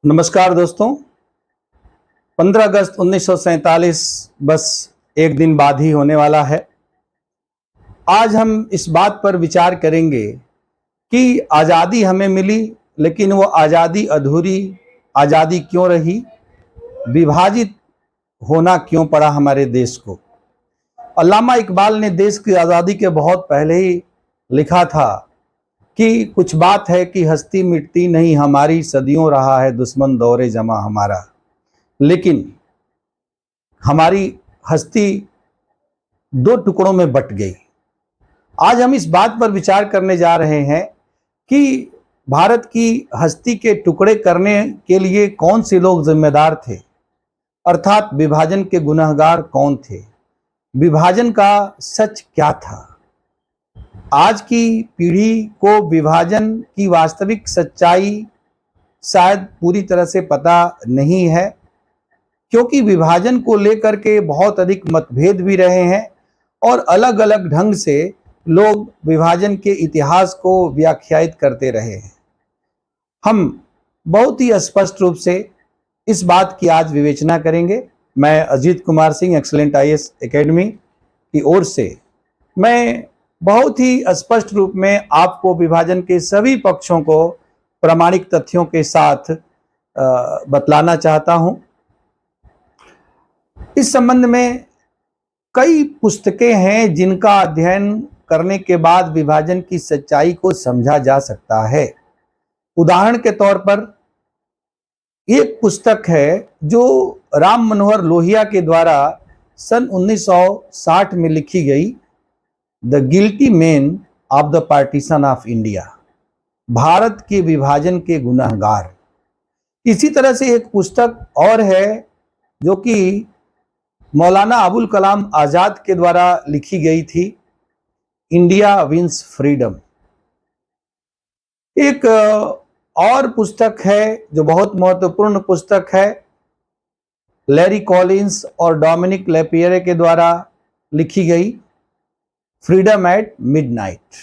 नमस्कार दोस्तों। 15 अगस्त 1947 बस एक दिन बाद ही होने वाला है। आज हम इस बात पर विचार करेंगे कि आज़ादी हमें मिली, लेकिन वो आज़ादी अधूरी आज़ादी क्यों रही, विभाजित होना क्यों पड़ा हमारे देश को। अल्लामा इकबाल ने देश की आज़ादी के बहुत पहले ही लिखा था कि कुछ बात है कि हस्ती मिटती नहीं हमारी, सदियों रहा है दुश्मन दौरे जमा हमारा। लेकिन हमारी हस्ती दो टुकड़ों में बट गई। आज हम इस बात पर विचार करने जा रहे हैं कि भारत की हस्ती के टुकड़े करने के लिए कौन से लोग जिम्मेदार थे, अर्थात विभाजन के गुनहगार कौन थे, विभाजन का सच क्या था। आज की पीढ़ी को विभाजन की वास्तविक सच्चाई शायद पूरी तरह से पता नहीं है, क्योंकि विभाजन को लेकर के बहुत अधिक मतभेद भी रहे हैं और अलग अलग ढंग से लोग विभाजन के इतिहास को व्याख्यायित करते रहे हैं। हम बहुत ही स्पष्ट रूप से इस बात की आज विवेचना करेंगे। मैं Ajit Kumar Singh excellent IAS academy की ओर से मैं बहुत ही स्पष्ट रूप में आपको विभाजन के सभी पक्षों को प्रामाणिक तथ्यों के साथ बतलाना चाहता हूं। इस संबंध में कई पुस्तकें हैं जिनका अध्ययन करने के बाद विभाजन की सच्चाई को समझा जा सकता है। उदाहरण के तौर पर एक पुस्तक है जो राम मनोहर लोहिया के द्वारा सन 1960 में लिखी गई, the guilty man of the partition of India, Bharat के विभाजन के गुनहगार। इसी तरह से एक पुस्तक और है जो कि मौलाना अबुल कलाम आजाद के द्वारा लिखी गई थी, इंडिया विंस फ्रीडम। एक और पुस्तक है जो बहुत महत्वपूर्ण पुस्तक है, लैरी कॉलिंस और डोमिनिक लेपियरे के द्वारा लिखी गई, फ्रीडम एट मिडनाइट।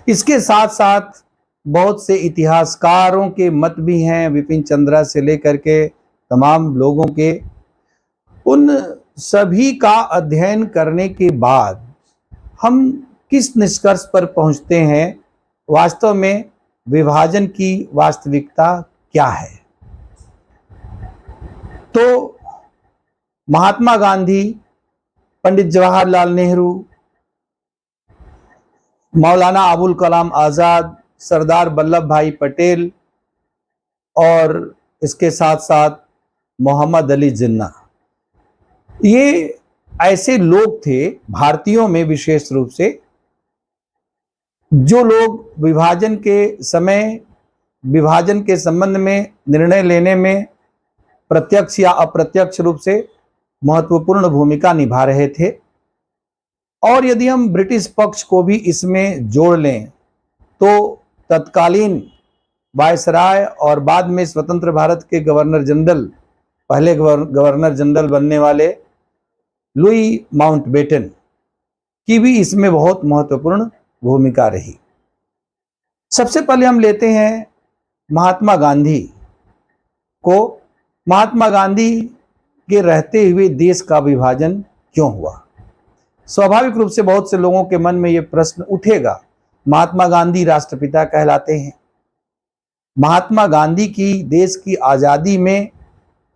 इसके साथ साथ बहुत से इतिहासकारों के मत भी हैं, विपिन चंद्रा से लेकर के तमाम लोगों के। उन सभी का अध्ययन करने के बाद हम किस निष्कर्ष पर पहुंचते हैं, वास्तव में विभाजन की वास्तविकता क्या है। तो महात्मा गांधी, पंडित जवाहरलाल नेहरू, मौलाना अबुल कलाम आजाद, सरदार वल्लभ भाई पटेल और इसके साथ साथ मोहम्मद अली जिन्ना, ये ऐसे लोग थे भारतीयों में विशेष रूप से, जो लोग विभाजन के समय विभाजन के संबंध में निर्णय लेने में प्रत्यक्ष या अप्रत्यक्ष रूप से महत्वपूर्ण भूमिका निभा रहे थे। और यदि हम ब्रिटिश पक्ष को भी इसमें जोड़ लें तो तत्कालीन वायसराय और बाद में स्वतंत्र भारत के गवर्नर जनरल, पहले गवर्नर जनरल बनने वाले लुई माउंटबेटन की भी इसमें बहुत महत्वपूर्ण भूमिका रही। सबसे पहले हम लेते हैं महात्मा गांधी को। महात्मा गांधी के रहते हुए देश का विभाजन क्यों हुआ? स्वाभाविक रूप से बहुत से लोगों के मन में यह प्रश्न उठेगा, महात्मा गांधी राष्ट्रपिता कहलाते हैं। महात्मा गांधी की देश की आज़ादी में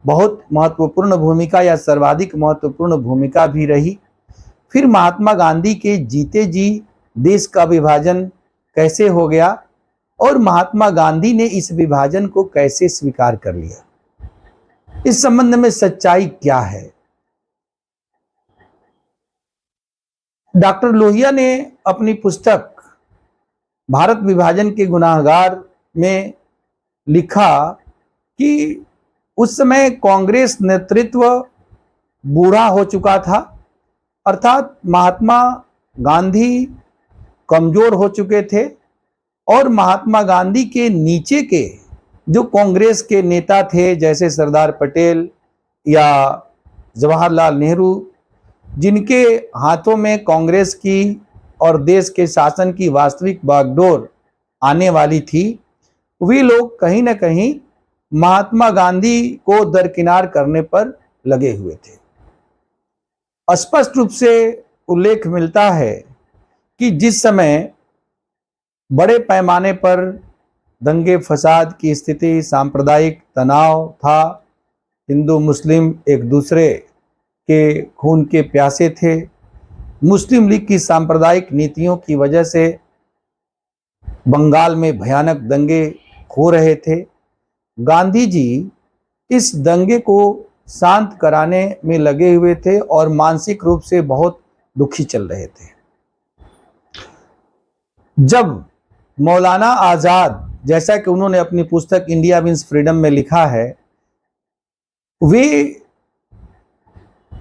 बहुत महत्वपूर्ण भूमिका या सर्वाधिक महत्वपूर्ण भूमिका भी रही। फिर महात्मा गांधी के जीते जी देश का विभाजन कैसे हो गया और महात्मा गांधी ने इस विभाजन को कैसे स्वीकार कर लिया, इस संबंध में सच्चाई क्या है। डॉक्टर लोहिया ने अपनी पुस्तक भारत विभाजन के गुनाहगार में लिखा कि उस समय कांग्रेस नेतृत्व बूढ़ा हो चुका था, अर्थात महात्मा गांधी कमजोर हो चुके थे और महात्मा गांधी के नीचे के जो कांग्रेस के नेता थे, जैसे सरदार पटेल या जवाहरलाल नेहरू, जिनके हाथों में कांग्रेस की और देश के शासन की वास्तविक बागडोर आने वाली थी, वे लोग कहीं ना कहीं महात्मा गांधी को दरकिनार करने पर लगे हुए थे। स्पष्ट रूप से उल्लेख मिलता है कि जिस समय बड़े पैमाने पर दंगे फसाद की स्थिति, सांप्रदायिक तनाव था, हिंदू मुस्लिम एक दूसरे के खून के प्यासे थे, मुस्लिम लीग की सांप्रदायिक नीतियों की वजह से बंगाल में भयानक दंगे हो रहे थे, गांधी जी इस दंगे को शांत कराने में लगे हुए थे और मानसिक रूप से बहुत दुखी चल रहे थे। जब मौलाना आजाद, जैसा कि उन्होंने अपनी पुस्तक इंडिया मीन्स फ्रीडम में लिखा है, वे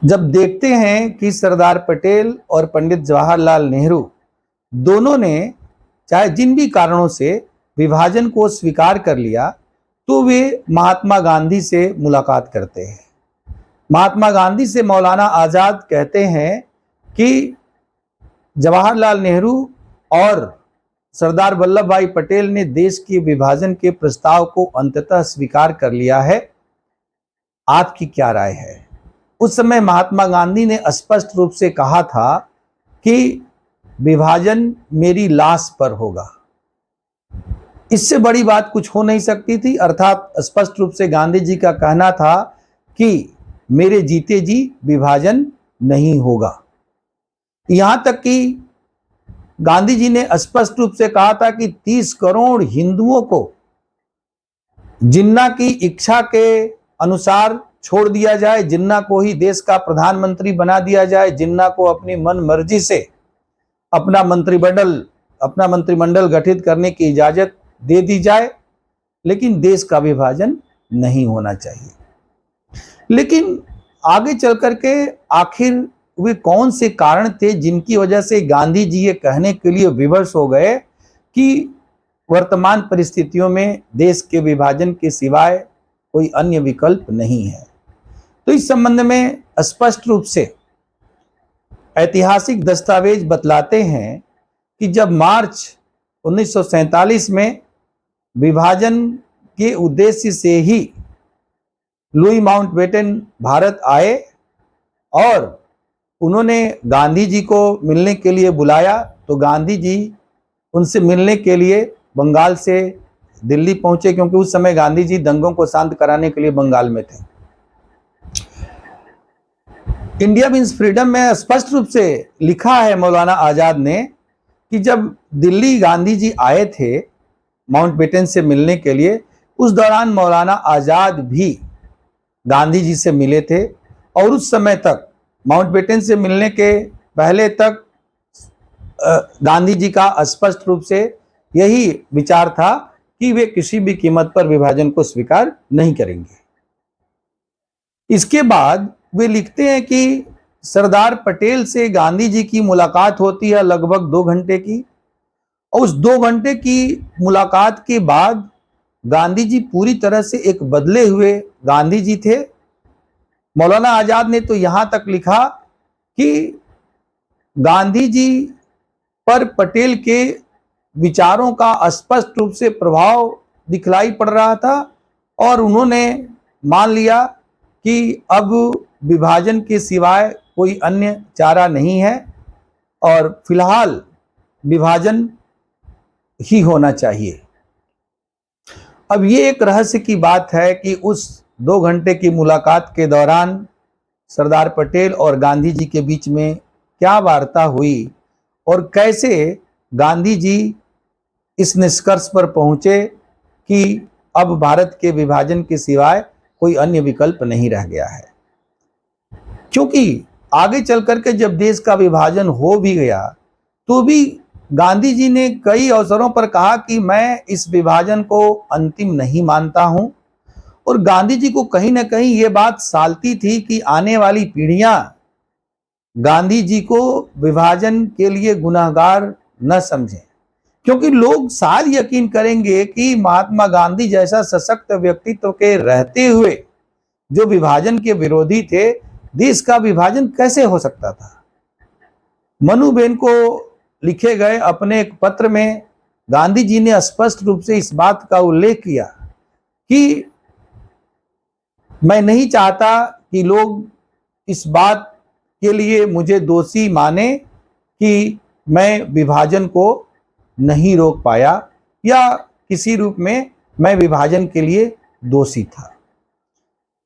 जब देखते हैं कि सरदार पटेल और पंडित जवाहरलाल नेहरू दोनों ने चाहे जिन भी कारणों से विभाजन को स्वीकार कर लिया, तो वे महात्मा गांधी से मुलाकात करते हैं। महात्मा गांधी से मौलाना आजाद कहते हैं कि जवाहरलाल नेहरू और सरदार वल्लभ भाई पटेल ने देश के विभाजन के प्रस्ताव को अंततः स्वीकार कर लिया है, आपकी क्या राय है? उस समय महात्मा गांधी ने स्पष्ट रूप से कहा था कि विभाजन मेरी लाश पर होगा। इससे बड़ी बात कुछ हो नहीं सकती थी। अर्थात स्पष्ट रूप से गांधी जी का कहना था कि मेरे जीते जी विभाजन नहीं होगा। यहां तक कि गांधी जी ने स्पष्ट रूप से कहा था कि 30 करोड़ हिंदुओं को जिन्ना की इच्छा के अनुसार छोड़ दिया जाए, जिन्ना को ही देश का प्रधानमंत्री बना दिया जाए, जिन्ना को अपनी मन मर्जी से अपना मंत्रिमंडल गठित करने की इजाजत दे दी जाए, लेकिन देश का विभाजन नहीं होना चाहिए। लेकिन आगे चल करके आखिर वे कौन से कारण थे जिनकी वजह से गांधी जी ये कहने के लिए विवश हो गए कि वर्तमान परिस्थितियों में देश के विभाजन के सिवाय कोई अन्य विकल्प नहीं है? तो इस संबंध में स्पष्ट रूप से ऐतिहासिक दस्तावेज बतलाते हैं कि जब मार्च 1947 में विभाजन के उद्देश्य से ही लुई माउंटबेटन भारत आए और उन्होंने गांधी जी को मिलने के लिए बुलाया, तो गांधी जी उनसे मिलने के लिए बंगाल से दिल्ली पहुंचे, क्योंकि उस समय गांधी जी दंगों को शांत कराने के लिए बंगाल में थे। इंडिया मीन्स फ्रीडम में स्पष्ट रूप से लिखा है मौलाना आजाद ने कि जब दिल्ली गांधी जी आए थे माउंटबेटन से मिलने के लिए, उस दौरान मौलाना आजाद भी गांधी जी से मिले थे और उस समय तक माउंटबेटन से मिलने के पहले तक गांधी जी का स्पष्ट रूप से यही विचार था कि वे किसी भी कीमत पर विभाजन को स्वीकार नहीं करेंगे। इसके बाद वे लिखते हैं कि सरदार पटेल से गांधी जी की मुलाकात होती है लगभग 2 घंटे की, और उस 2 घंटे की मुलाकात के बाद गांधी जी पूरी तरह से एक बदले हुए गांधी जी थे। मौलाना आजाद ने तो यहां तक लिखा कि गांधी जी पर पटेल के विचारों का स्पष्ट रूप से प्रभाव दिखलाई पड़ रहा था और उन्होंने मान लिया कि अब विभाजन के सिवाय कोई अन्य चारा नहीं है और फिलहाल विभाजन ही होना चाहिए। अब ये एक रहस्य की बात है कि उस 2 घंटे की मुलाकात के दौरान सरदार पटेल और गांधी जी के बीच में क्या वार्ता हुई और कैसे गांधी जी इस निष्कर्ष पर पहुंचे कि अब भारत के विभाजन के सिवाय कोई अन्य विकल्प नहीं रह गया है। क्योंकि आगे चल करके जब देश का विभाजन हो भी गया तो भी गांधी जी ने कई अवसरों पर कहा कि मैं इस विभाजन को अंतिम नहीं मानता हूं, और गांधी जी को कहीं ना कहीं ये बात सालती थी कि आने वाली पीढ़ियां गांधी जी को विभाजन के लिए गुनहगार न समझें, क्योंकि लोग शायद यकीन करेंगे कि महात्मा गांधी जैसा सशक्त व्यक्तित्व के रहते हुए जो विभाजन के विरोधी थे, देश का विभाजन कैसे हो सकता था। मनुबेन को लिखे गए अपने एक पत्र में गांधी जी ने स्पष्ट रूप से इस बात का उल्लेख किया कि मैं नहीं चाहता कि लोग इस बात के लिए मुझे दोषी माने कि मैं विभाजन को नहीं रोक पाया या किसी रूप में मैं विभाजन के लिए दोषी था।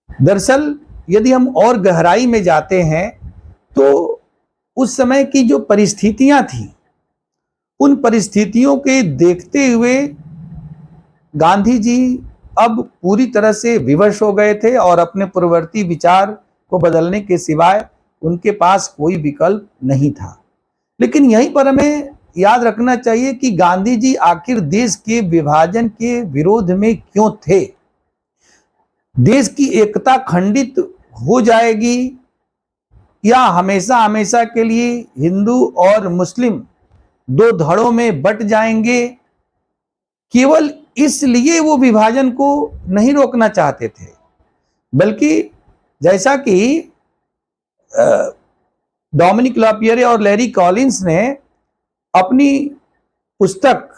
दरअसल यदि हम और गहराई में जाते हैं तो उस समय की जो परिस्थितियां थी, उन परिस्थितियों के देखते हुए गांधी जी अब पूरी तरह से विवश हो गए थे और अपने पूर्ववर्ती विचार को बदलने के सिवाय उनके पास कोई विकल्प नहीं था। लेकिन यहीं पर हमें याद रखना चाहिए कि गांधी जी आखिर देश के विभाजन के विरोध में क्यों थे। देश की एकता खंडित हो जाएगी या हमेशा हमेशा के लिए हिंदू और मुस्लिम दो धड़ों में बंट जाएंगे, केवल इसलिए वो विभाजन को नहीं रोकना चाहते थे। बल्कि जैसा कि डोमिनिक लापियरे और लैरी कॉलिंस ने अपनी पुस्तक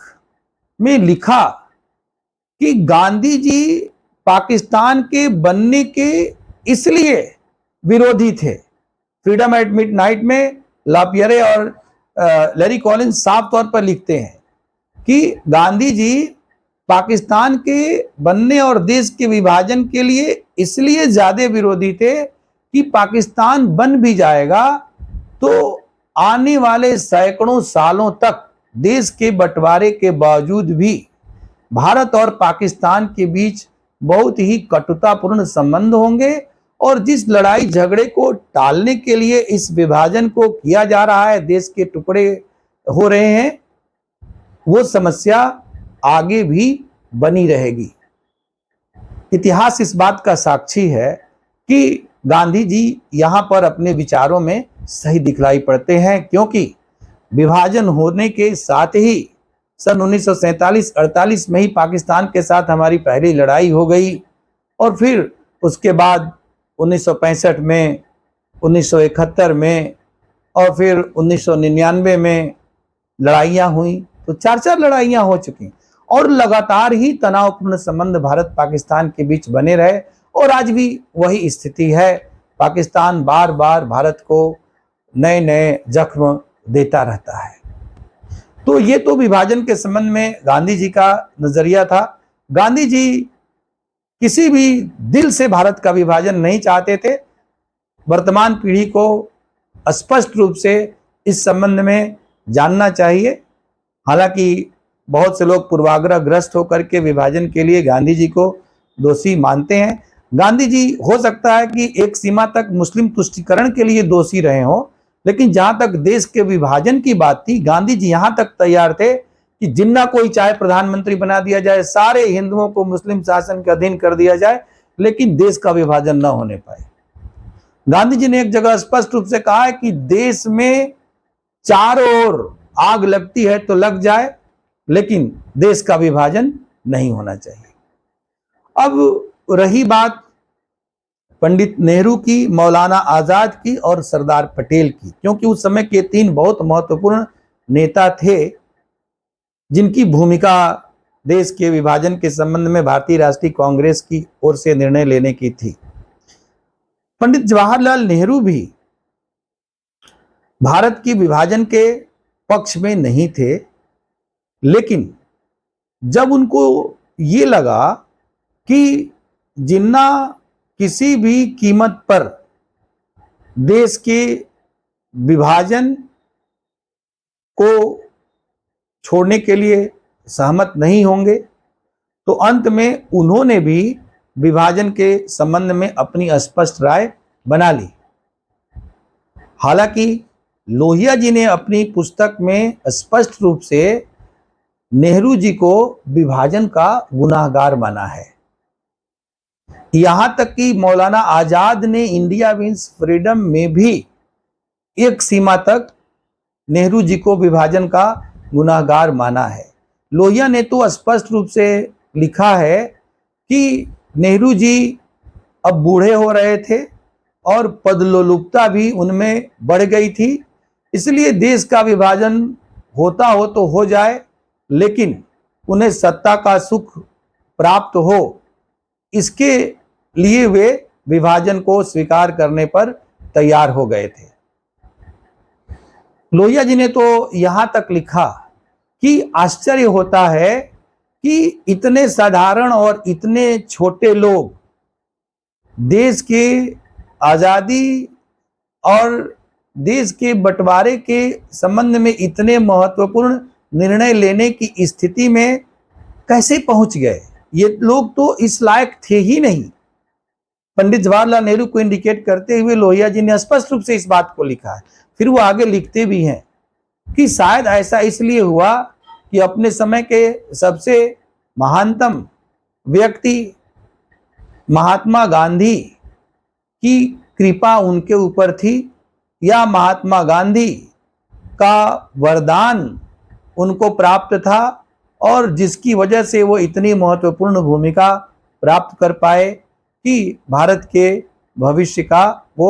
में लिखा कि गांधी जी पाकिस्तान के बनने के इसलिए विरोधी थे। फ्रीडम एट मिडनाइट में लापियरे और लैरी कॉलिंस साफ तौर पर लिखते हैं कि गांधी जी पाकिस्तान के बनने और देश के विभाजन के लिए इसलिए ज्यादा विरोधी थे कि पाकिस्तान बन भी जाएगा तो आने वाले सैकड़ों सालों तक देश के बंटवारे के बावजूद भी भारत और पाकिस्तान के बीच बहुत ही कटुतापूर्ण संबंध होंगे और जिस लड़ाई झगड़े को टालने के लिए इस विभाजन को किया जा रहा है, देश के टुकड़े हो रहे हैं, वो समस्या आगे भी बनी रहेगी। इतिहास इस बात का साक्षी है कि गांधी जी यहां पर अपने विचारों में सही दिखलाई पड़ते हैं, क्योंकि विभाजन होने के साथ ही सन 1947-48 में ही पाकिस्तान के साथ हमारी पहली लड़ाई हो गई और फिर उसके बाद 1965 में, 1971 में और फिर 1999 में लड़ाइयां हुई। तो चार लड़ाइयां हो चुकी और लगातार ही तनावपूर्ण संबंध भारत पाकिस्तान के बीच बने रहे और आज भी वही स्थिति है। पाकिस्तान बार बार भारत को नए नए जख्म देता रहता है। तो ये तो विभाजन के संबंध में गांधी जी का नजरिया था। गांधी जी किसी भी दिल से भारत का विभाजन नहीं चाहते थे। वर्तमान पीढ़ी को स्पष्ट रूप से इस संबंध में जानना चाहिए। हालांकि बहुत से लोग पूर्वाग्रह ग्रस्त होकर के विभाजन के लिए गांधी जी को दोषी मानते हैं। गांधी जी हो सकता है कि एक सीमा तक मुस्लिम तुष्टीकरण के लिए दोषी रहे हों, लेकिन जहां तक देश के विभाजन की बात थी, गांधी जी यहां तक तैयार थे कि जिन्ना कोई चाहे प्रधानमंत्री बना दिया जाए, सारे हिंदुओं को मुस्लिम शासन के अधीन कर दिया जाए, लेकिन देश का विभाजन न होने पाए। गांधी जी ने एक जगह स्पष्ट रूप से कहा है कि देश में चारों ओर आग लगती है तो लग जाए, लेकिन देश का विभाजन नहीं होना चाहिए। अब रही बात पंडित नेहरू की, मौलाना आजाद की और सरदार पटेल की, क्योंकि उस समय के तीन बहुत महत्वपूर्ण नेता थे जिनकी भूमिका देश के विभाजन के संबंध में भारतीय राष्ट्रीय कांग्रेस की ओर से निर्णय लेने की थी। पंडित जवाहरलाल नेहरू भी भारत की विभाजन के पक्ष में नहीं थे, लेकिन जब उनको ये लगा कि जिन्ना किसी भी कीमत पर देश के विभाजन को छोड़ने के लिए सहमत नहीं होंगे, तो अंत में उन्होंने भी विभाजन के संबंध में अपनी स्पष्ट राय बना ली। हालांकि लोहिया जी ने अपनी पुस्तक में स्पष्ट रूप से नेहरू जी को विभाजन का गुनाहगार माना है। यहां तक कि मौलाना आजाद ने इंडिया विंस फ्रीडम में भी एक सीमा तक नेहरू जी को विभाजन का गुनाहगार माना है। लोहिया ने तो स्पष्ट रूप से लिखा है कि नेहरू जी अब बूढ़े हो रहे थे और पदलोलुपता भी उनमें बढ़ गई थी, इसलिए देश का विभाजन होता हो तो हो जाए, लेकिन उन्हें सत्ता का सुख प्राप्त हो, इसके लिए वे विभाजन को स्वीकार करने पर तैयार हो गए थे। लोहिया जी ने तो यहां तक लिखा कि आश्चर्य होता है कि इतने साधारण और इतने छोटे लोग देश के आजादी और देश के बंटवारे के संबंध में इतने महत्वपूर्ण निर्णय लेने की स्थिति में कैसे पहुंच गए। ये लोग तो इस लायक थे ही नहीं। पंडित जवाहरलाल नेहरू को इंडिकेट करते हुए लोहिया जी ने स्पष्ट रूप से इस बात को लिखा है। फिर वो आगे लिखते भी हैं कि शायद ऐसा इसलिए हुआ कि अपने समय के सबसे महानतम व्यक्ति महात्मा गांधी की कृपा उनके ऊपर थी, या महात्मा गांधी का वरदान उनको प्राप्त था, और जिसकी वजह से वो इतनी महत्वपूर्ण भूमिका प्राप्त कर पाए कि भारत के भविष्य का वो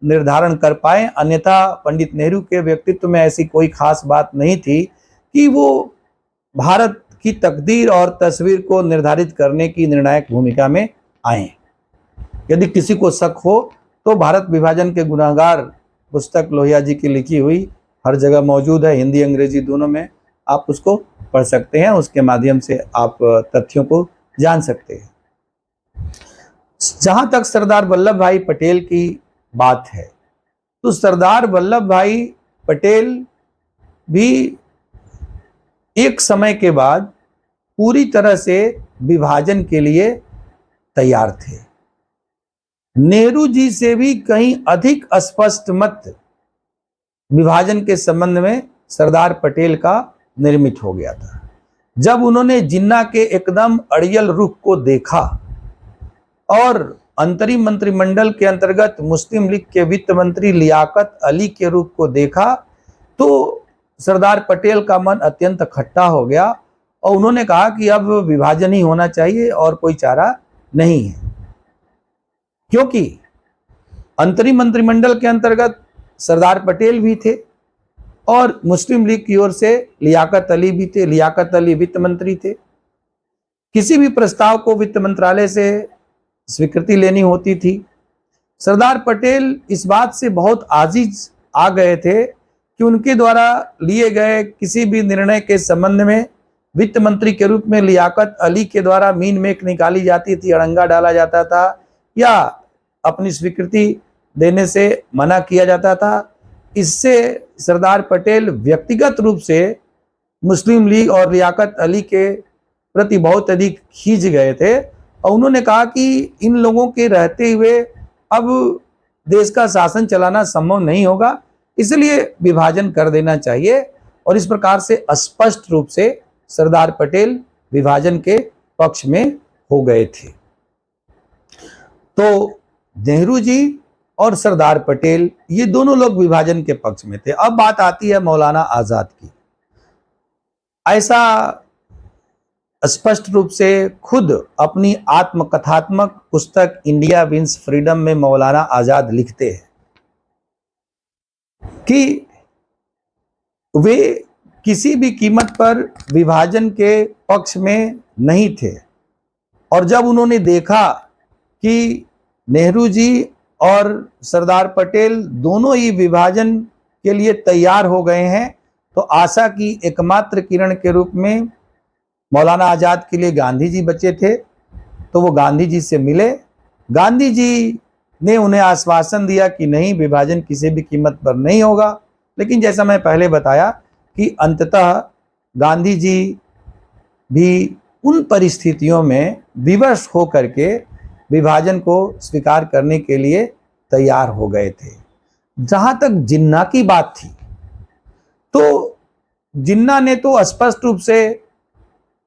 निर्धारण कर पाए। अन्यथा पंडित नेहरू के व्यक्तित्व में ऐसी कोई खास बात नहीं थी कि वो भारत की तकदीर और तस्वीर को निर्धारित करने की निर्णायक भूमिका में आए। यदि किसी को शक हो तो भारत विभाजन के गुनाहगार पुस्तक लोहिया जी की लिखी हुई हर जगह मौजूद है, हिंदी अंग्रेजी दोनों में, आप उसको पढ़ सकते हैं। उसके माध्यम से आप तथ्यों को जान सकते हैं। जहां तक सरदार वल्लभ भाई पटेल की बात है, तो सरदार वल्लभ भाई पटेल भी एक समय के बाद पूरी तरह से विभाजन के लिए तैयार थे। नेहरू जी से भी कहीं अधिक स्पष्ट मत विभाजन के संबंध में सरदार पटेल का निर्मित हो गया था। जब उन्होंने जिन्ना के एकदम अड़ियल रुख को देखा और अंतरिम मंत्रिमंडल के अंतर्गत मुस्लिम लीग के वित्त मंत्री लियाकत अली के रुख को देखा, तो सरदार पटेल का मन अत्यंत खट्टा हो गया और उन्होंने कहा कि अब विभाजन ही होना चाहिए और कोई चारा नहीं है। क्योंकि अंतरिम मंत्रिमंडल के अंतर्गत सरदार पटेल भी थे और मुस्लिम लीग की ओर से लियाकत अली भी थे। लियाकत अली वित्त मंत्री थे। किसी भी प्रस्ताव को वित्त मंत्रालय से स्वीकृति लेनी होती थी। सरदार पटेल इस बात से बहुत आजिज आ गए थे कि उनके द्वारा लिए गए किसी भी निर्णय के संबंध में वित्त मंत्री के रूप में लियाकत अली के द्वारा मीन मेख निकाली जाती थी, अड़ंगा डाला जाता था या अपनी स्वीकृति देने से मना किया जाता था। इससे सरदार पटेल व्यक्तिगत रूप से मुस्लिम लीग और लियाकत अली के प्रति बहुत अधिक खींच गए थे और उन्होंने कहा कि इन लोगों के रहते हुए अब देश का शासन चलाना संभव नहीं होगा, इसलिए विभाजन कर देना चाहिए। और इस प्रकार से स्पष्ट रूप से सरदार पटेल विभाजन के पक्ष में हो गए थे। तो नेहरू जी और सरदार पटेल ये दोनों लोग विभाजन के पक्ष में थे। अब बात आती है मौलाना आजाद की। ऐसा स्पष्ट रूप से खुद अपनी आत्मकथात्मक पुस्तक इंडिया विंस फ्रीडम में मौलाना आजाद लिखते हैं कि वे किसी भी कीमत पर विभाजन के पक्ष में नहीं थे और जब उन्होंने देखा कि नेहरू जी और सरदार पटेल दोनों ही विभाजन के लिए तैयार हो गए हैं, तो आशा की एकमात्र किरण के रूप में मौलाना आजाद के लिए गांधी जी बचे थे। तो वो गांधी जी से मिले। गांधी जी ने उन्हें आश्वासन दिया कि नहीं, विभाजन किसी भी कीमत पर नहीं होगा। लेकिन जैसा मैं पहले बताया कि अंततः गांधी जी भी उन परिस्थितियों में विवश होकर के विभाजन को स्वीकार करने के लिए तैयार हो गए थे। जहां तक जिन्ना की बात थी, तो जिन्ना ने तो स्पष्ट रूप से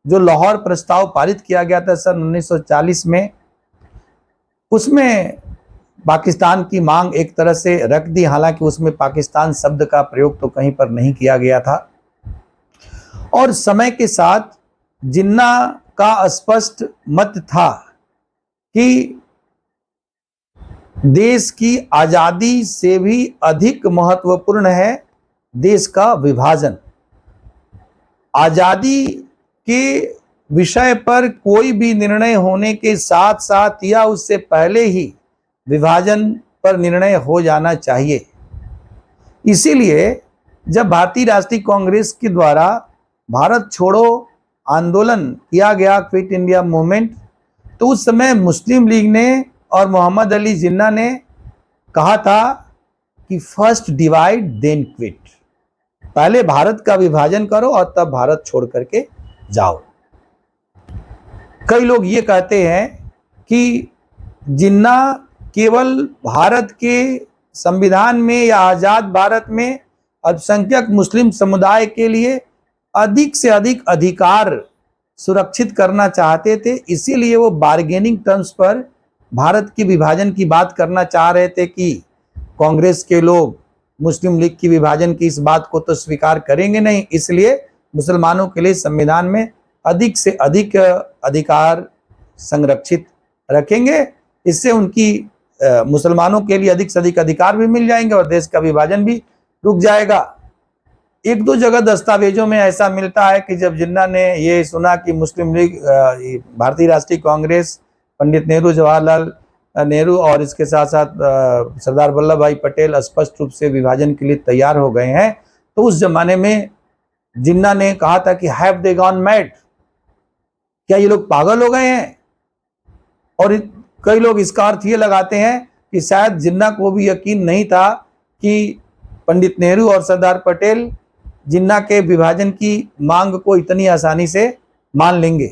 जो लाहौर प्रस्ताव पारित किया गया था सन 1940 में, उसमें पाकिस्तान की मांग एक तरह से रख दी। हालांकि उसमें पाकिस्तान शब्द का प्रयोग तो कहीं पर नहीं किया गया था। और समय के साथ जिन्ना का स्पष्ट मत था कि देश की आजादी से भी अधिक महत्वपूर्ण है देश का विभाजन। आजादी के विषय पर कोई भी निर्णय होने के साथ साथ या उससे पहले ही विभाजन पर निर्णय हो जाना चाहिए। इसीलिए जब भारतीय राष्ट्रीय कांग्रेस के द्वारा भारत छोड़ो आंदोलन किया गया, क्विट इंडिया मूवमेंट, तो उस समय मुस्लिम लीग ने और मोहम्मद अली जिन्ना ने कहा था कि फर्स्ट डिवाइड देन क्विट, पहले भारत का विभाजन करो और तब भारत छोड़ करके जाओ। कई लोग ये कहते हैं कि जिन्ना केवल भारत के संविधान में या आजाद भारत में अल्पसंख्यक मुस्लिम समुदाय के लिए अधिक से अधिक अधिकार सुरक्षित करना चाहते थे, इसीलिए वो बार्गेनिंग टर्म्स पर भारत के विभाजन की बात करना चाह रहे थे कि कांग्रेस के लोग मुस्लिम लीग की विभाजन की इस बात को तो स्वीकार करेंगे नहीं, इसलिए मुसलमानों के लिए संविधान में अधिक से अधिक अधिकार संरक्षित रखेंगे। इससे उनकी मुसलमानों के लिए अधिक से अधिक अधिकार भी मिल जाएंगे और देश का विभाजन भी रुक जाएगा। एक दो जगह दस्तावेजों में ऐसा मिलता है कि जब जिन्ना ने ये सुना कि मुस्लिम लीग, भारतीय राष्ट्रीय कांग्रेस, पंडित नेहरू, जवाहरलाल नेहरू और इसके साथ साथ सरदार वल्लभ भाई पटेल स्पष्ट रूप से विभाजन के लिए तैयार हो गए हैं, तो उस जमाने में जिन्ना ने कहा था कि हैव दे गॉन मैड, क्या ये लोग पागल हो गए हैं। और कई लोग इसका अर्थ ये लगाते हैं कि शायद जिन्ना को भी यकीन नहीं था कि पंडित नेहरू और सरदार पटेल जिन्ना के विभाजन की मांग को इतनी आसानी से मान लेंगे।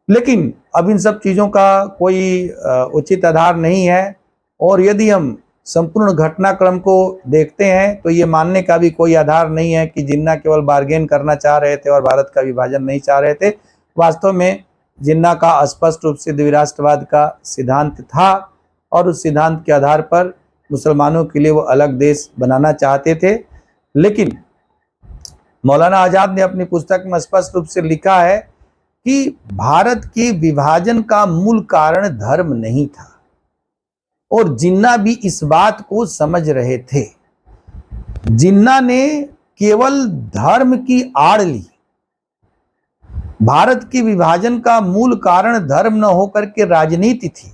लेकिन अब इन सब चीज़ों का कोई उचित आधार नहीं है, और यदि हम संपूर्ण घटनाक्रम को देखते हैं तो ये मानने का भी कोई आधार नहीं है कि जिन्ना केवल बार्गेन करना चाह रहे थे और भारत का विभाजन नहीं चाह रहे थे। वास्तव में जिन्ना का स्पष्ट रूप से द्विराष्ट्रवाद का सिद्धांत था और उस सिद्धांत के आधार पर मुसलमानों के लिए वो अलग देश बनाना चाहते थे। लेकिन मौलाना आजाद ने अपनी पुस्तक में स्पष्ट रूप से लिखा है कि भारत के विभाजन का मूल कारण धर्म नहीं था, और जिन्ना भी इस बात को समझ रहे थे। जिन्ना ने केवल धर्म की आड़ ली। भारत के विभाजन का मूल कारण धर्म न होकर के राजनीति थी।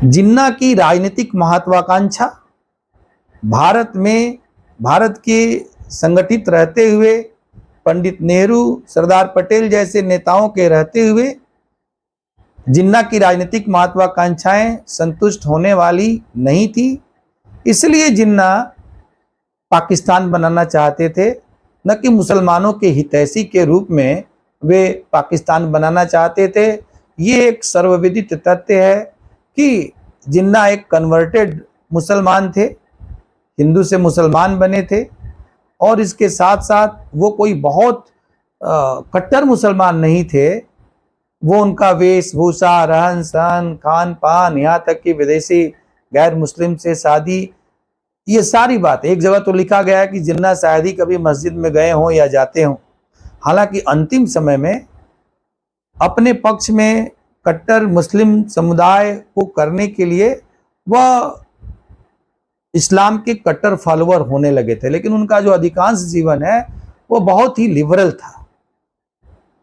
जिन्ना की राजनीतिक महत्वाकांक्षा भारत में, भारत के संगठित रहते हुए, पंडित नेहरू, सरदार पटेल जैसे नेताओं के रहते हुए जिन्ना की राजनीतिक महत्वाकांक्षाएं संतुष्ट होने वाली नहीं थी। इसलिए जिन्ना पाकिस्तान बनाना चाहते थे, न कि मुसलमानों के हितैषी के रूप में वे पाकिस्तान बनाना चाहते थे। ये एक सर्वविदित तथ्य है कि जिन्ना एक कन्वर्टेड मुसलमान थे, हिंदू से मुसलमान बने थे, और इसके साथ साथ वो कोई बहुत कट्टर मुसलमान नहीं थे। वो उनका वेशभूषा, रहन सहन, खान पान, यहाँ तक कि विदेशी गैर मुस्लिम से शादी, ये सारी बात। एक जगह तो लिखा गया है कि जिन्ना शायद ही कभी मस्जिद में गए हों या जाते हों। हालांकि अंतिम समय में अपने पक्ष में कट्टर मुस्लिम समुदाय को करने के लिए वह इस्लाम के कट्टर फॉलोअर होने लगे थे, लेकिन उनका जो अधिकांश जीवन है वो बहुत ही लिबरल था।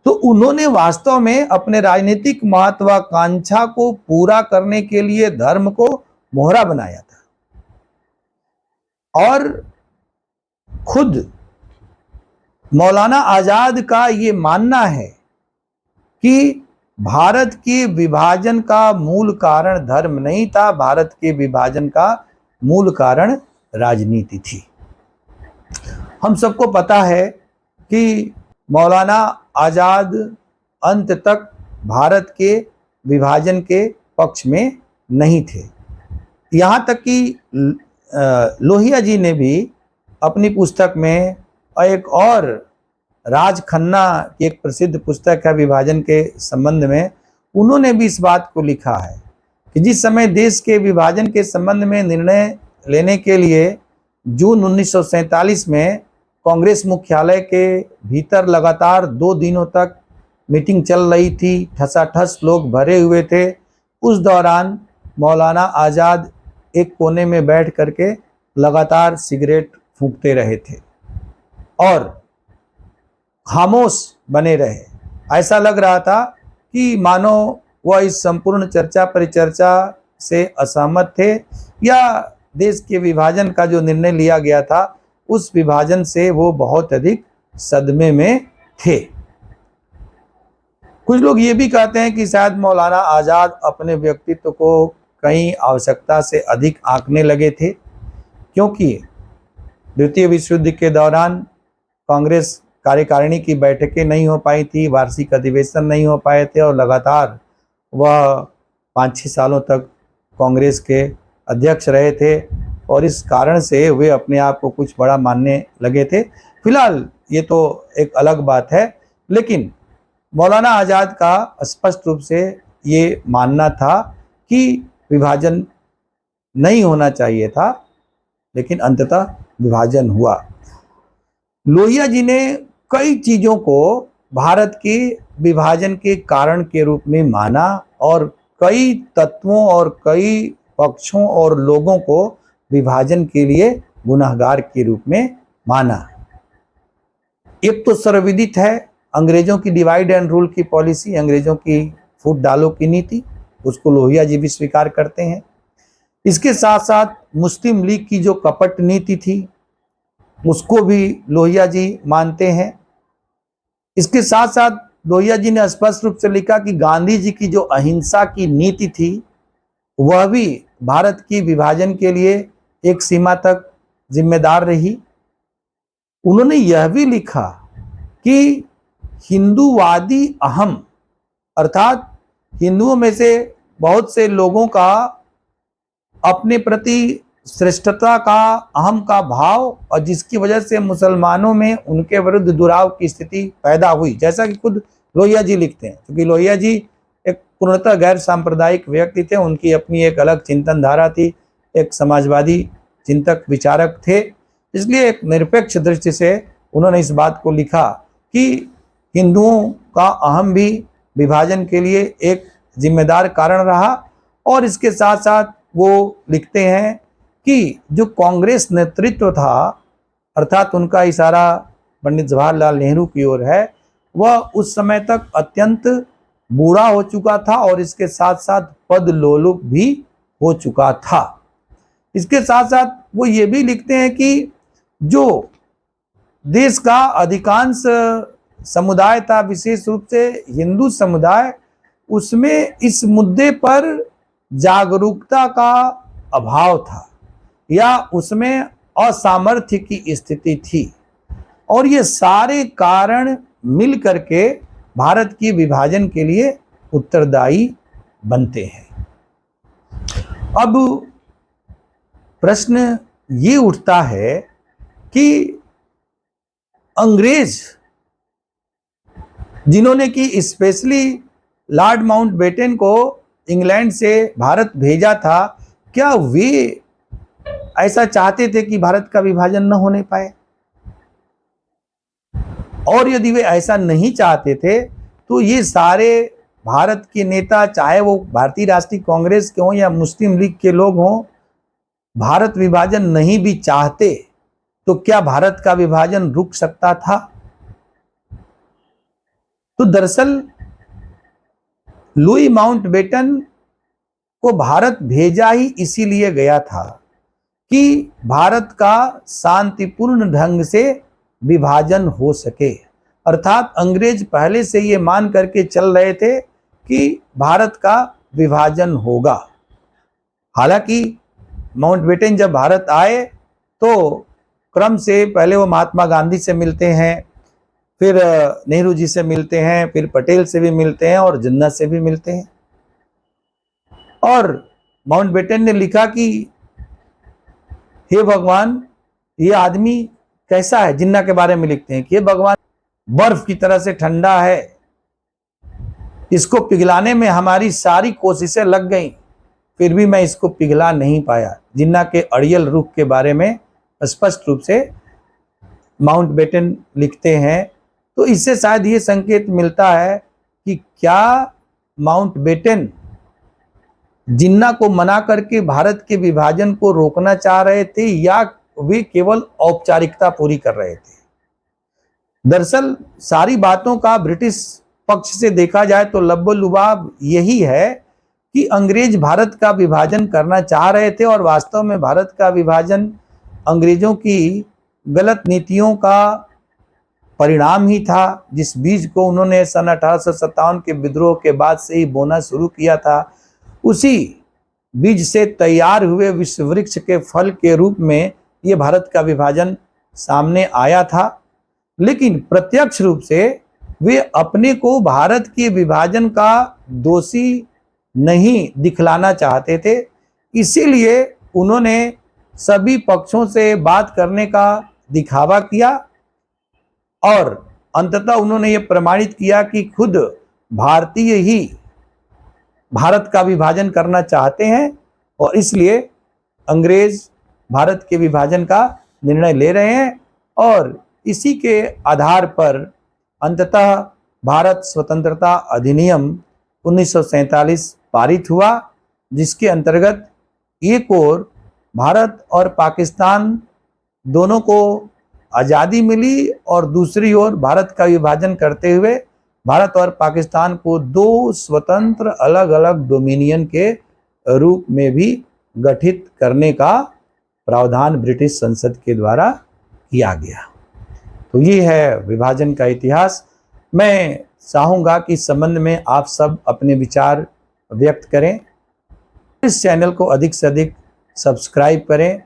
तो उन्होंने वास्तव में अपने राजनीतिक महत्वाकांक्षा को पूरा करने के लिए धर्म को मोहरा बनाया था, और खुद मौलाना आजाद का ये मानना है कि भारत के विभाजन का मूल कारण धर्म नहीं था, भारत के विभाजन का मूल कारण राजनीति थी। हम सबको पता है कि मौलाना आजाद अंत तक भारत के विभाजन के पक्ष में नहीं थे। यहाँ तक कि लोहिया जी ने भी अपनी पुस्तक में, एक और राज खन्ना की एक प्रसिद्ध पुस्तक है विभाजन के संबंध में, उन्होंने भी इस बात को लिखा है कि जिस समय देश के विभाजन के संबंध में निर्णय लेने के लिए जून 1947 में कांग्रेस मुख्यालय के भीतर लगातार 2 दिनों तक मीटिंग चल रही थी, ठसाठस लोग भरे हुए थे, उस दौरान मौलाना आजाद एक कोने में बैठ करके लगातार सिगरेट फूंकते रहे थे और खामोश बने रहे। ऐसा लग रहा था कि मानो वह इस संपूर्ण चर्चा परिचर्चा से असहमत थे या देश के विभाजन का जो निर्णय लिया गया था उस विभाजन से वो बहुत अधिक सदमे में थे। कुछ लोग ये भी कहते हैं कि शायद मौलाना आज़ाद अपने व्यक्तित्व को कहीं आवश्यकता से अधिक आंकने लगे थे, क्योंकि द्वितीय विश्व युद्ध के दौरान कांग्रेस कार्यकारिणी की बैठकें नहीं हो पाई थी, वार्षिक अधिवेशन नहीं हो पाए थे और लगातार वह 5-6 सालों तक कांग्रेस के अध्यक्ष रहे थे और इस कारण से वे अपने आप को कुछ बड़ा मानने लगे थे। फिलहाल ये तो एक अलग बात है, लेकिन मौलाना आज़ाद का स्पष्ट रूप से ये मानना था कि विभाजन नहीं होना चाहिए था, लेकिन अंततः विभाजन हुआ। लोहिया जी ने कई चीज़ों को भारत के विभाजन के कारण के रूप में माना और कई तत्वों और कई पक्षों और लोगों को विभाजन के लिए गुनहगार के रूप में माना। एक तो सर्वविदित है अंग्रेजों की डिवाइड एंड रूल की पॉलिसी, अंग्रेजों की फूट डालो की नीति, उसको लोहिया जी भी स्वीकार करते हैं। इसके साथ साथ मुस्लिम लीग की जो कपट नीति थी उसको भी लोहिया जी मानते हैं। इसके साथ साथ लोहिया जी ने स्पष्ट रूप से लिखा कि गांधी जी की जो अहिंसा की नीति थी वह भी भारत की विभाजन के लिए एक सीमा तक जिम्मेदार रही। उन्होंने यह भी लिखा कि हिंदूवादी अहम, अर्थात हिंदुओं में से बहुत से लोगों का अपने प्रति श्रेष्ठता का, अहम का भाव और जिसकी वजह से मुसलमानों में उनके विरुद्ध दुराव की स्थिति पैदा हुई, जैसा कि खुद लोहिया जी लिखते हैं। क्योंकि लोहिया जी एक पूर्णतः गैर सांप्रदायिक व्यक्ति थे, उनकी अपनी एक अलग चिंतन धारा थी, एक समाजवादी चिंतक विचारक थे, इसलिए एक निरपेक्ष दृष्टि से उन्होंने इस बात को लिखा कि हिंदुओं का अहम भी विभाजन के लिए एक जिम्मेदार कारण रहा। और इसके साथ साथ वो लिखते हैं कि जो कांग्रेस नेतृत्व था, अर्थात उनका इशारा पंडित जवाहरलाल नेहरू की ओर है, वह उस समय तक अत्यंत बूढ़ा हो चुका था और इसके साथ साथ पद लोलुप भी हो चुका था। इसके साथ साथ वो ये भी लिखते हैं कि जो देश का अधिकांश समुदाय था, विशेष रूप से हिंदू समुदाय, उसमें इस मुद्दे पर जागरूकता का अभाव था या उसमें असामर्थ्य की स्थिति थी और ये सारे कारण मिल करके भारत की विभाजन के लिए उत्तरदायी बनते हैं। अब प्रश्न ये उठता है कि अंग्रेज जिन्होंने कि स्पेशली लॉर्ड माउंटबेटन को इंग्लैंड से भारत भेजा था, क्या वे ऐसा चाहते थे कि भारत का विभाजन न होने पाए? और यदि वे ऐसा नहीं चाहते थे तो ये सारे भारत के नेता, चाहे वो भारतीय राष्ट्रीय कांग्रेस के हों या मुस्लिम लीग के लोग हों, भारत विभाजन नहीं भी चाहते तो क्या भारत का विभाजन रुक सकता था? तो दरअसल लुई माउंटबेटन को भारत भेजा ही इसीलिए गया था कि भारत का शांतिपूर्ण ढंग से विभाजन हो सके। अर्थात अंग्रेज पहले से ये मान करके चल रहे थे कि भारत का विभाजन होगा। हालांकि माउंटबेटन जब भारत आए तो क्रम से पहले वो महात्मा गांधी से मिलते हैं, फिर नेहरू जी से मिलते हैं, फिर पटेल से भी मिलते हैं और जिन्ना से भी मिलते हैं। और माउंटबेटन ने लिखा कि हे भगवान, ये आदमी कैसा है, जिन्ना के बारे में लिखते हैं कि हे भगवान, बर्फ की तरह से ठंडा है, इसको पिघलाने में हमारी सारी कोशिशें लग गई, फिर भी मैं इसको पिघला नहीं पाया। जिन्ना के अड़ियल रुख के बारे में स्पष्ट रूप से माउंटबेटन लिखते हैं। तो इससे शायद ये संकेत मिलता है कि क्या माउंटबेटन जिन्ना को मना करके भारत के विभाजन को रोकना चाह रहे थे या वे केवल औपचारिकता पूरी कर रहे थे? दरअसल सारी बातों का ब्रिटिश पक्ष से देखा जाए तो लब्बो-लुबाब यही है कि अंग्रेज भारत का विभाजन करना चाह रहे थे और वास्तव में भारत का विभाजन अंग्रेजों की गलत नीतियों का परिणाम ही था, जिस बीज को उन्होंने सन 1857 के विद्रोह के बाद से ही बोना शुरू किया था। उसी बीज से तैयार हुए विश्व वृक्ष के फल के रूप में ये भारत का विभाजन सामने आया था। लेकिन प्रत्यक्ष रूप से वे अपने को भारत के विभाजन का दोषी नहीं दिखलाना चाहते थे, इसीलिए उन्होंने सभी पक्षों से बात करने का दिखावा किया और अंततः उन्होंने ये प्रमाणित किया कि खुद भारतीय ही भारत का विभाजन करना चाहते हैं और इसलिए अंग्रेज भारत के विभाजन का निर्णय ले रहे हैं। और इसी के आधार पर अंततः भारत स्वतंत्रता अधिनियम 1947 पारित हुआ, जिसके अंतर्गत एक ओर भारत और पाकिस्तान दोनों को आज़ादी मिली और दूसरी ओर भारत का विभाजन करते हुए भारत और पाकिस्तान को दो स्वतंत्र अलग अलग डोमिनियन के रूप में भी गठित करने का प्रावधान ब्रिटिश संसद के द्वारा किया गया। तो ये है विभाजन का इतिहास। मैं चाहूँगा कि इस संबंध में आप सब अपने विचार व्यक्त करें। इस चैनल को अधिक से अधिक सब्सक्राइब करें।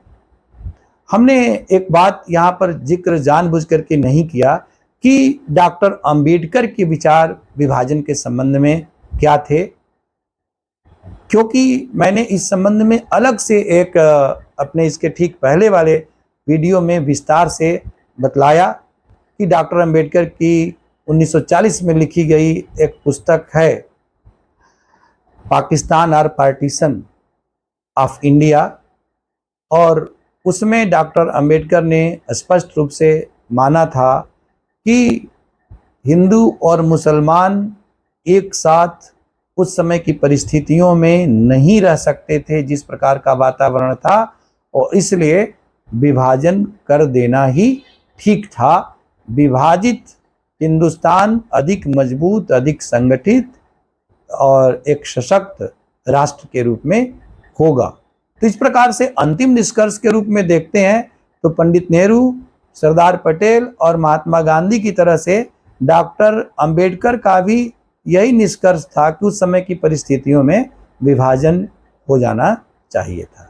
हमने एक बात यहाँ पर जिक्र जानबूझ करके नहीं किया कि डॉक्टर अंबेडकर के विचार विभाजन के संबंध में क्या थे, क्योंकि मैंने इस संबंध में अलग से एक अपने इसके ठीक पहले वाले वीडियो में विस्तार से बतलाया कि डॉक्टर अंबेडकर की 1940 में लिखी गई एक पुस्तक है पाकिस्तान और पार्टीशन ऑफ इंडिया, और उसमें डॉक्टर अंबेडकर ने स्पष्ट रूप से माना था कि हिंदू और मुसलमान एक साथ उस समय की परिस्थितियों में नहीं रह सकते थे जिस प्रकार का वातावरण था, और इसलिए विभाजन कर देना ही ठीक था। विभाजित हिंदुस्तान अधिक मजबूत, अधिक संगठित और एक सशक्त राष्ट्र के रूप में होगा। तो इस प्रकार से अंतिम निष्कर्ष के रूप में देखते हैं तो पंडित नेहरू, सरदार पटेल और महात्मा गांधी की तरह से डॉक्टर अंबेडकर का भी यही निष्कर्ष था कि उस समय की परिस्थितियों में विभाजन हो जाना चाहिए था।